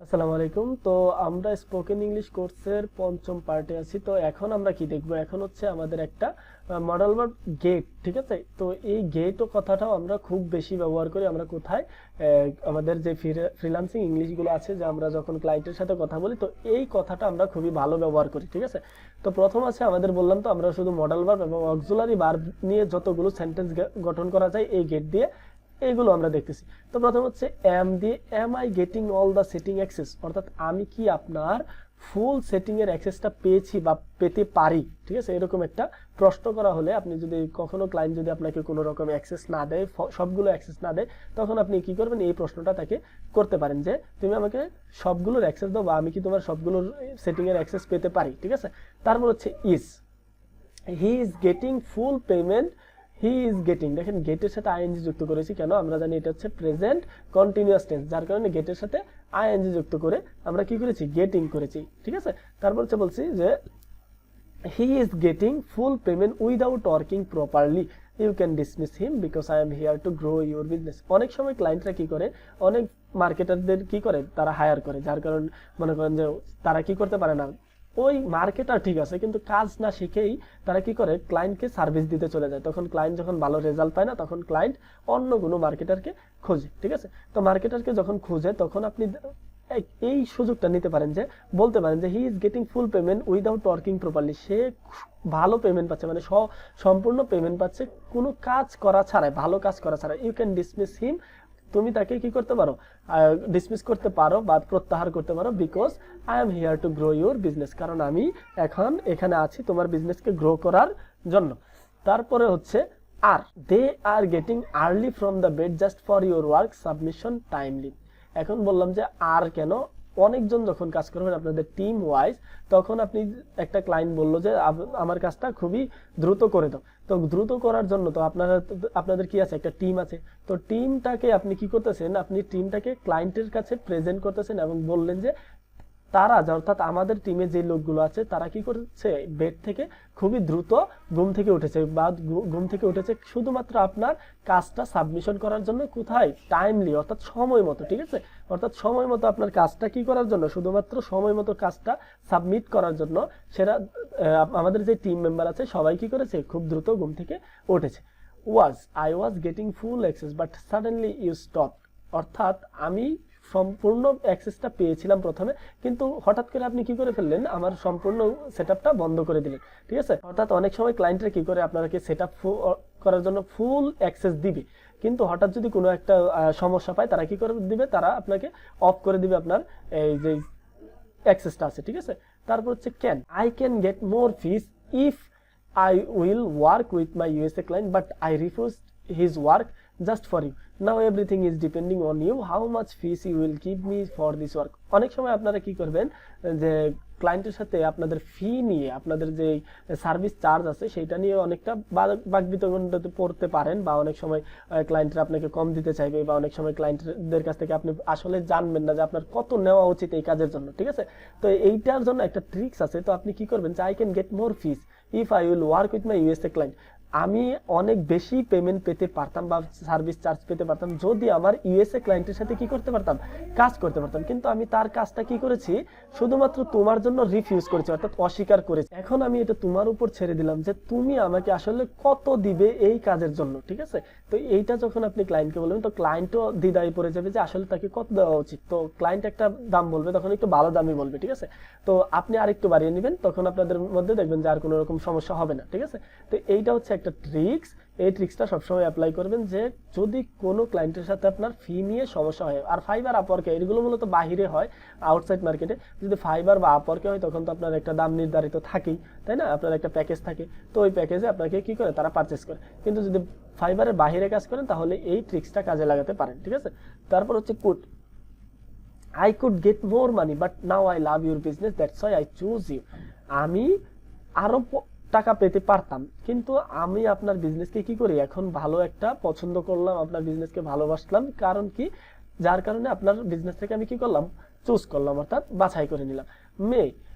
আসসালামু আলাইকুম। তো আমরা স্পোকেন ইংলিশ কোর্সের পঞ্চম পার্টে আছি। তো এখন আমরা কি দেখব, এখন হচ্ছে আমাদের একটা মডেল ভার্ব গেট, ঠিক আছে। তো এই গেট ও কথাটাও আমরা খুব বেশি ব্যবহার করি। আমরা কোথায় আমাদের যে ফ্রিল্যান্সিং ইংলিশগুলো আছে, যে আমরা যখন ক্লায়েন্টের সাথে কথা বলি, তো এই কথাটা আমরা খুবই ভালো ব্যবহার করি, ঠিক আছে। তো প্রথম আছে আমাদের, বললাম তো, আমরা শুধু মডেল ভার্ব এবং অক্সিলারি ভার্ব নিয়ে যতগুলো সেন্টেন্স গঠন করা যায় এই গেট দিয়ে, এইগুলো আমরা দেখতেছি। তো প্রথম হচ্ছে এম দিয়ে, am I getting all the setting access, অর্থাৎ আমি কি আপনার ফুল সেটিং এর অ্যাক্সেসটা পেয়েছি বা পেতে পারি, ঠিক আছে। এরকম একটা প্রশ্ন করা হলে, আপনি যদি কখনো ক্লায়েন্ট যদি আপনাকে কোনো রকম অ্যাক্সেস না দেয়, সবগুলো অ্যাক্সেস না দেয়, তখন আপনি কি করবেন, এই প্রশ্নটা তাকে করতে পারেন যে তুমি আমাকে সবগুলোর অ্যাক্সেস দাও, বা আমি কি তোমার সবগুলোর সেটিং এর অ্যাক্সেস পেতে পারি, ঠিক আছে। তারপর হচ্ছে is, he is getting full payment, he is getting, দেখেন গেটের সাথে আইএনজি যুক্ত করেছি কেন, আমরা জানি এটা হচ্ছে প্রেজেন্ট কন্টিনিউয়াস টেন্স, যার কারণে গেটের সাথে আইএনজি যুক্ত করে আমরা কি করেছি, গেটিং করেছি, ঠিক আছে। তারপর হচ্ছে বলছি যে he is getting full payment without working properly, you can dismiss him because I am here to grow your business. অনেক সময় ক্লায়েন্টরা কি করে, অনেক মার্কেটারদের কি করে, তারা হায়ার করে, যার কারণ মনে করেন যে তারা কি করতে পারে না, ওই মার্কেটার ঠিক আছে কিন্তু কাজ না শিখেই তারা কি করে, ক্লায়েন্টকে সার্ভিস দিতে চলে যায়। তখন ক্লায়েন্ট যখন ভালো রেজাল্ট পায় না, তখন ক্লায়েন্ট অন্য কোনো মার্কেটারকে খোঁজে, ঠিক আছে। তো মার্কেটারকে যখন খুঁজে, তখন আপনি এই সুযোগটা নিতে পারেন, যে বলতে পারেন যে he is getting full payment without working properly, সে ভালো পেমেন্ট পাচ্ছে, মানে সম্পূর্ণ পেমেন্ট পাচ্ছে কোনো কাজ করা ছাড়াই, ভালো কাজ করা ছাড়াই। ইউ ক্যান ডিসমিস হিম, তুমি তাকে কি করতে পারো, ডিসমিস করতে পারো বা প্রত্যাহার করতে পারো, because I am here to grow your business, কারণ আমি এখন এখানে আছি তোমার বিজনেসকে গ্রো করার জন্য। তারপরে হচ্ছে আর, they are getting early from the bed just for your work submission timely. এখন বললাম যে আর কেন, অনেকজন যখন কাজ করবেন আপনাদের টিম ওয়াইজ, তখন আপনি একটা ক্লায়েন্ট বললো যে আমার কাজটা খুবই দ্রুত করে দাও, তো দ্রুত করার জন্য তো আপনাদের কি আছে, একটা টিম আছে। তো টিমটাকে আপনি কি করতেছেন, আপনি টিমটাকে ক্লায়েন্টের কাছে প্রেজেন্ট করতেছেন এবং বললেন যে তারা, অর্থাৎ আমাদের টিমে যে লোকগুলো আছে, তারা কি করছে, বেড থেকে খুবই দ্রুত ঘুম থেকে উঠেছে, বা ঘুম থেকে উঠেছে শুধুমাত্র আপনার কাজটা সাবমিশন করার জন্য, কোথায়, টাইমলি, অর্থাৎ সময় মতো, ঠিক আছে। অর্থাৎ সময় মতো আপনার কাজটা কি করার জন্য, শুধুমাত্র সময় মতো কাজটা সাবমিট করার জন্য সেটা আমাদের যে টিম মেম্বার আছে সবাই কি করেছে, খুব দ্রুত ঘুম থেকে উঠেছে। I was getting full access but suddenly you stop, অর্থাৎ আমি সম্পূর্ণ অ্যাক্সেসটা পেয়েছিলাম প্রথমে, কিন্তু হঠাৎ করে আপনি কি করে ফেললেন, আমার সম্পূর্ণ সেটআপটা বন্ধ করে দিলেন, ঠিক আছে। অর্থাৎ অনেক সময় ক্লায়েন্টরা কি করে, আপনাকে সেটআপ করার জন্য ফুল অ্যাক্সেস দিবে, কিন্তু হঠাৎ যদি কোনো একটা সমস্যা পায়, তারা কি করে দিবে, তারা আপনাকে অফ করে দিবে আপনার এই যে অ্যাক্সেসটা আছে, ঠিক আছে। তারপর হচ্ছে can, I can get more fees if I will work with my USA client, but I refused his work just for you. Now everything is depending on you. How much fees you will give me for this work? অনেক সময় আপনারা কি করবেন, যে ক্লায়েন্টের সাথে আপনাদের ফি নিয়ে, আপনাদের যে সার্ভিস চার্জ আছে সেটা নিয়ে অনেকটা বাকবিতণ্ডাতে পড়তে পারেন, বা অনেক সময় ক্লায়েন্টরা আপনাকে কম দিতে চাইবে, বা অনেক সময় ক্লায়েন্টদের কাছ থেকে আপনি আসলে জানবেন না যে আপনার কত নেওয়া উচিত এই কাজের জন্য, ঠিক আছে। তো এইটার জন্য একটা ট্রিক্স আছে। তো আপনি কি করবেন, যে I can get more fees if I will work with my USA client, আমি অনেক বেশি পেমেন্ট পেতে পারতাম বা সার্ভিস চার্জ পেতে পারতাম যদি আমার ইউএসএ ক্লায়েন্টের সাথে কি করতে পারতাম, কাজ করতে পারতাম। কিন্তু আমি তার কাজটা কি করেছি, শুধুমাত্র তোমার জন্য রিফিউজ করেছি, অর্থাৎ অস্বীকার করেছি। এখন আমি এটা তোমার উপর ছেড়ে দিলাম যে তুমি আমাকে আসলে কত দিবে এই কাজের জন্য, ঠিক আছে। তো এইটা যখন আপনি ক্লায়েন্টকে বলবেন, তো ক্লায়েন্টও দ্বিধায় পড়ে যাবে যে আসলে তাকে কত দেওয়া উচিত। তো ক্লায়েন্ট একটা দাম বলবে, তখন একটু ভালো দামই বলবে, ঠিক আছে। তো আপনি আরেকটু বাড়িয়ে নেবেন, তখন আপনাদের মধ্যে দেখবেন যে আর কোনো রকম সমস্যা হবে না, ঠিক আছে। তো এইটা হচ্ছে একটা ট্রিক্স, এই ট্রিক্সটা সবসময় অ্যাপ্লাই করবেন, যে যদি কোনো ক্লায়েন্টের সাথে আপনার ফি নিয়ে সমস্যা হয়। আর ফাইবার, আপওয়ার্কে, এগুলো মূলত বাহিরে হয়, আউটসাইড মার্কেটে। যদি ফাইবার বা আপওয়ার্কে হয়, তখন তো আপনার একটা দাম নির্ধারিত থাকেই, তাই না, আপনার একটা প্যাকেজ থাকে, তো ওই প্যাকেজে আপনাকে কি করে, তারা পারচেস করে। কিন্তু যদি ফাইবারের বাহিরে কাজ করেন, তাহলে এই ট্রিক্সটা কাজে লাগাতে পারেন, ঠিক আছে। তারপর হচ্ছে could, I could get more money but now I love your business, that's why I choose you. আমি আরো টাকা পেতে পারতাম, কিন্তু আমি আপনার বিজনেসকে কি করি, এখন ভালো একটা পছন্দ করলাম, আপনার বিজনেসকে ভালোবাসলাম, কারণ কি, যার কারণে আপনার বিজনেস থেকে আমি কি করলাম, চুজ করলাম, অর্থাৎ বাছাই করে নিলাম। May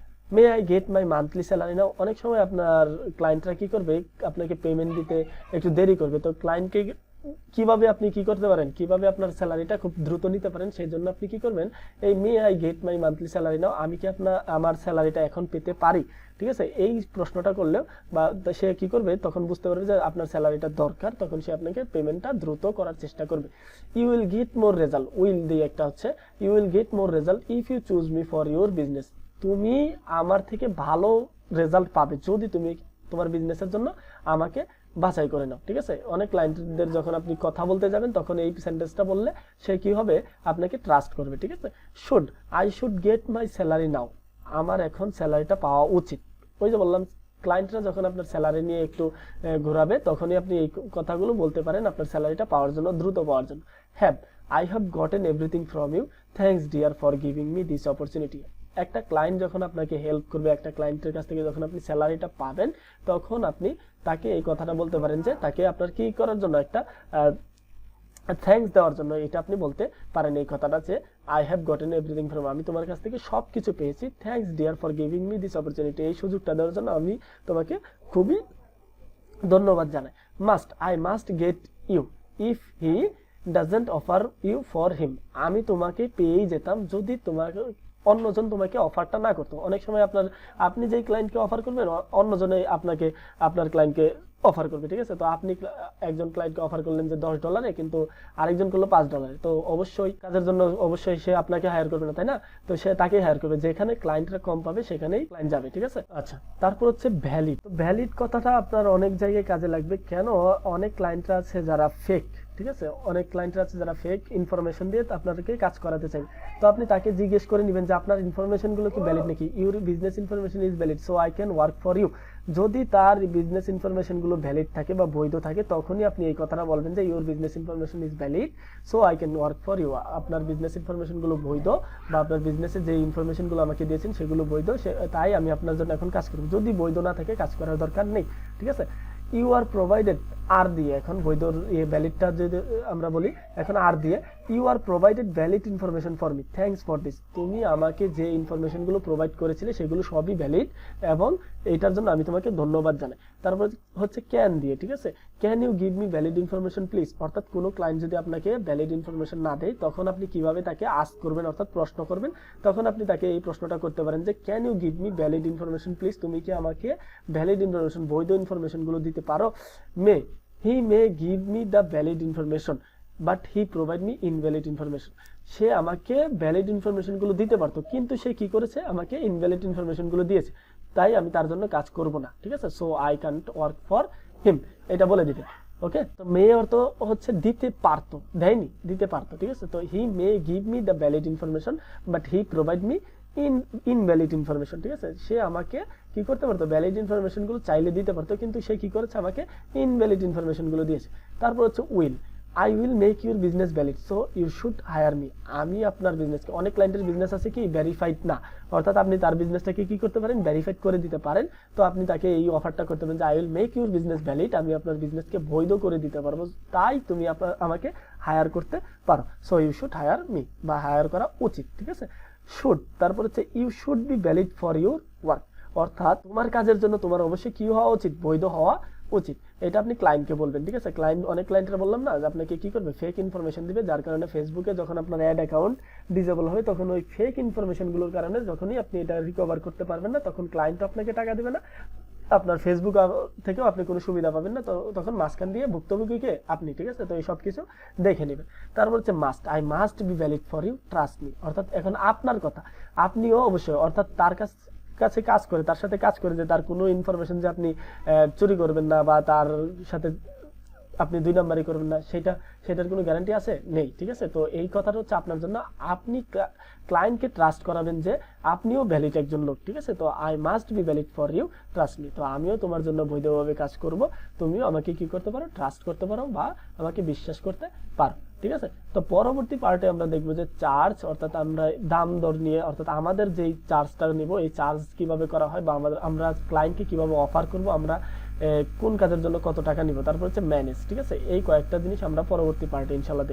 may I get my monthly salary now, অনেক সময় আপনার ক্লায়েন্টরা কি করবে, আপনাকে পেমেন্ট দিতে একটু দেরি করবে। তো ক্লায়েন্টকে কিভাবে আপনি কি করতে পারেন, কিভাবে আপনার স্যালারিটা খুব দ্রুত নিতে পারেন, সেই জন্য আপনি কি করবেন, এই may I get my monthly salary now, আমি কি আমার স্যালারিটা এখন পেতে পারি, ঠিক আছে, এই প্রশ্নটা করলেও বা সে কি করবে, তখন বুঝতে পারবে যে আপনার স্যালারিটা দরকার, তখন সে আপনাকে পেমেন্টটা দ্রুত করার চেষ্টা করবে। You will get more result, will দিয়ে একটা হচ্ছে, you will get more result if you choose me for your business, তুমি আমার থেকে ভালো রেজাল্ট পাবে যদি তুমি তোমার বিজনেসের জন্য আমাকে বাছাই করে নাও, ঠিক আছে। অনেক ক্লায়েন্টদের যখন আপনি কথা বলতে যাবেন তখন এই সেন্টেন্সটা বললে সে কি হবে, আপনাকে ট্রাস্ট করবে, ঠিক আছে। I should get my salary now, আমার এখন স্যালারিটা পাওয়া উচিত। ওই যে বললাম, ক্লায়েন্টরা যখন আপনার স্যালারি নিয়ে একটু ঘোরাবে তখনই আপনি এই কথাগুলো বলতে পারেন আপনার স্যালারিটা পাওয়ার জন্য, দ্রুত পাওয়ার জন্য। I have gotten everything from you, thanks dear for giving me this opportunity. একটা ক্লায়েন্ট যখন আপনাকে হেল্প করবে, একটা ক্লায়েন্টের কাছ থেকে যখন আপনি স্যালারিটা পাবেন, তখন আপনি তাকে এই কথাটা বলতে পারেন যে তাকে আপনার কি করার জন্য, একটা থ্যাঙ্কস দেওয়ার জন্য এটা আপনি বলতে পারেন এই কথাটা যে I have gotten everything from, আমি তোমার কাছ থেকে সব কিছু পেয়েছি, thanks dear for giving me this opportunity, এই সুযোগটা দেওয়ার জন্য আমি তোমাকে খুবই ধন্যবাদ জানাই। I must get you if he doesn't offer you for him, আমি তোমাকে পেয়েই যেতাম যদি তোমাকে অন্যজন তোমাকে অফারটা না করতো। অনেক সময় আপনি যেই ক্লায়েন্টকে অফার করবেন অন্যজনে আপনার ক্লায়েন্টকে অফার করবে, ঠিক আছে। তো আপনি একজন ক্লায়েন্টকে অফার করলেন যে $10, কিন্তু আরেকজন করলো $5, তো অবশ্যই কাজের জন্য অবশ্যই সে আপনাকে হায়ার করবে না, তাই না। তো সে তাকেই হায়ার করবে, যেখানে ক্লায়েন্টরা কম পাবে সেখানেই ক্লায়েন্ট যাবে, ঠিক আছে। আচ্ছা, তারপর হচ্ছে ভ্যালিড। ভ্যালিড কথাটা আপনার অনেক জায়গায় কাজে লাগবে। কেন, অনেক ক্লায়েন্টরা আছে যারা ফেক, ঠিক আছে, অনেক ক্লায়েন্টরা আছে যারা ফেক ইনফরমেশন দিয়ে আপনাদেরকে কাজ করাতে চাই। তো আপনি তাকে জিজ্ঞেস করে নেবেন যে আপনার ইনফরমেশন গুলো কি ভ্যালিড নাকি, your business information is valid so I can work for you. যদি তার বিজনেস ইনফরমেশন গুলো ভ্যালিড থাকে বা বৈধ থাকে, তখনই আপনি এই কথাটা বলবেন যে your business information is valid so I can work for you, আপনার বিজনেস ইনফরমেশন গুলো বৈধ বা আপনার বিজনেসে যে ইনফরমেশন গুলো আমাকে দিয়েছেন সেগুলো বৈধ, তাই আমি আপনার জন্য এখন কাজ করব। যদি বৈধ না থাকে কাজ করার দরকার নেই, ঠিক আছে। ইউ আর প্রোভাইডেড, আর দিয়ে, এখন বৈধ ভ্যালিডটা যদি আমরা বলি, এখন আর দিয়ে, you are provided valid information for me, thanks for this, তুমি আমাকে যে ইনফরমেশন গুলো প্রোভাইড করেছিলে সেগুলো সবই ভ্যালিড এবং এটার জন্য আমি তোমাকে ধন্যবাদ জানাই। তারপর হচ্ছে ক্যান দিয়ে, ঠিক আছে, can you give me valid information please, অর্থাৎ কোনো ক্লায়েন্ট যদি আপনাকে ভ্যালিড ইনফরমেশন না দেয় তখন আপনি কিভাবে তাকে আস্ক করবেন, অর্থাৎ প্রশ্ন করবেন। তখন আপনি তাকে এই প্রশ্নটা করতে পারেন যে can you give me valid information please, তুমি কি আমাকে ভ্যালিড ইনফরমেশন, বৈধ ইনফরমেশন গুলো দিতে পারো। He may give me the valid information but he provide me invalid information, সে আমাকে ভ্যালিড ইনফরমেশন গুলো দিতে পারতো কিন্তু সে কি করেছে, আমাকে ইনভ্যালিড ইনফরমেশন গুলো দিয়েছে, তাই আমি তার জন্য কাজ করব না, ঠিক আছে। So I can't work for him, এটা বলে দিবে। ওকে, তো মে অর্থ হচ্ছে দিতে পারতো, দেয়নি, দিতে পারতো, ঠিক আছে। তো he may give me the valid information but he provide me invalid information, ঠিক আছে। সে আমাকে কি করতে পারতো, ভ্যালিড ইনফরমেশন গুলো চাইলে দিতে পারতো, কিন্তু সে কি করেছে, আমাকে ইনভ্যালিড ইনফরমেশন গুলো দিয়েছে। তারপর হচ্ছে will, I will make your business valid so you should hire me, আমি আপনার বিজনেসকে, অনেক ক্লায়েন্টের বিজনেস আছে কি ভেরিফাইড না, অর্থাৎ আপনি তার বিজনেসটাকে কি করতে পারেন, ভেরিফাইড করে দিতে পারেন। তো আপনি তাকে এই অফারটা করতে পারেন যে I will make your business valid, আমি আপনার বিজনেসকে বৈধ করে দিতে পারবো, তাই তুমি আমাকে হায়ার করতে পারো, so you should hire me, বা হায়ার করা উচিত, ঠিক আছে। শুড, তারপর হচ্ছে you should be valid for your work, অর্থাৎ তোমার কাজের জন্য তোমার অবশ্যই কি হওয়া উচিত, বৈধ হওয়া উচিত। এটা আপনি ক্লায়েন্টকে বলবেন, ঠিক আছে। অনেক ক্লায়েন্টরা বললাম না যে আপনাকে কি করবে, ফেক ইনফরমেশন দিবে, যার কারণে ফেসবুকে যখন আপনার অ্যাড অ্যাকাউন্ট ডিসেবল হবে তখন ওই ফেক ইনফরমেশন গুলোর কারণে যখনই আপনি এটা রিকভার করতে পারবেন না, তখন ক্লায়েন্ট আপনাকে টাকা দিবে না, আপনার ফেসবুক থেকেও আপনি কোনো সুবিধা পাবেন না, তো তখন মাঝখান দিয়ে ভুক্তভোগী কে, আপনি, ঠিক আছে। তো এই সব কিছু দেখে নেবেন। তারপর হচ্ছে I must be valid for you, trust me, অর্থাৎ এখন আপনার কথা, আপনিও অবশ্যই, অর্থাৎ তার কাছে কাজ করে, তার সাথে কাজ করে যে তার কোনো ইনফরমেশন যে আপনি চুরি করবেন না বা তার সাথে আপনি 2 নাম্বারই করবেন না, সেটার কোনো গ্যারান্টি আছে, নেই, ঠিক আছে। তো এই কথাটা হচ্ছে আপনার জন্য, আপনি ক্লায়েন্টকে ট্রাস্ট করাবেন যে আপনিও ভ্যালিড একজন লোক, ঠিক আছে। তো I must be valid for you, trust me, তো আমিও তোমার জন্য বৈধভাবে কাজ করব, তুমিও আমাকে কি করতে পারো, ট্রাস্ট করতে পারো বা আমাকে বিশ্বাস করতে পারো, ঠিক আছে। তো পরবর্তী পার্টে আমরা দেখবো যে চার্জ, অর্থাৎ আমরা দাম দর নিয়ে, অর্থাৎ আমাদের যেই চার্জটা নিব এই চার্জ কিভাবে করা হয় বা আমরা ক্লায়েন্টকে কিভাবে অফার করব, আমরা কোন কাজের জন্য কত টাকা নিব, তারপর হচ্ছে ম্যানেজ, ঠিক আছে। এই কয়েকটা জিনিস আমরা পরবর্তী পার্টে ইনশাআল্লাহ দেখব।